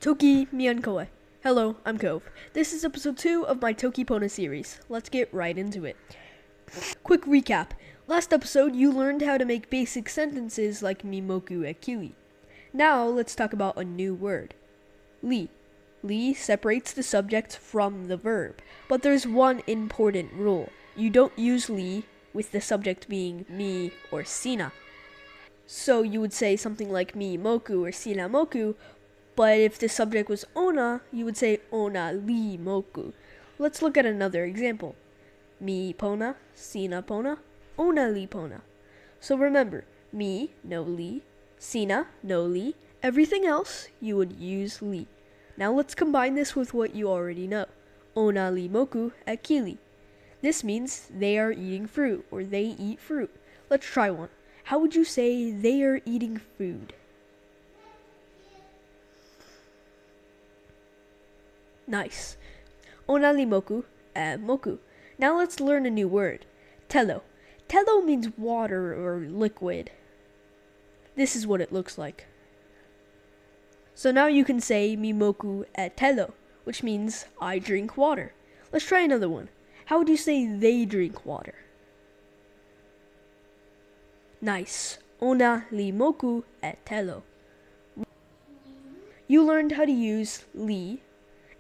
Toki Miankoe. Hello, I'm Cove. This is episode 2 of my Toki Pona series. Let's get right into it. Quick recap. Last episode, you learned how to make basic sentences like mi moku at kili. Now, let's talk about a new word. Li. Li separates the subject from the verb, but there's one important rule. You don't use li with the subject being mi or sina. So you would say something like mi moku or sina moku, but if the subject was ona, you would say ona li moku. Let's look at another example. Mi pona, sina pona, ona li pona. So remember, mi, no li, sina, no li. Everything else, you would use li. Now let's combine this with what you already know. Ona li moku at kili. This means they are eating fruit, or they eat fruit. Let's try one. How would you say they are eating food? Nice. Ona li moku at moku. Now let's learn a new word. Telo. Telo means water or liquid. This is what it looks like. So now you can say mi moku at telo, which means I drink water. Let's try another one. How would you say they drink water? Nice. Ona li moku at telo. You learned how to use li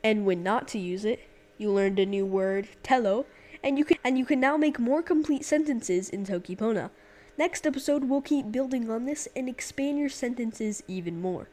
and when not to use it. You learned a new word, telo, and you can now make more complete sentences in Toki Pona. Next episode, we'll keep building on this and expand your sentences even more.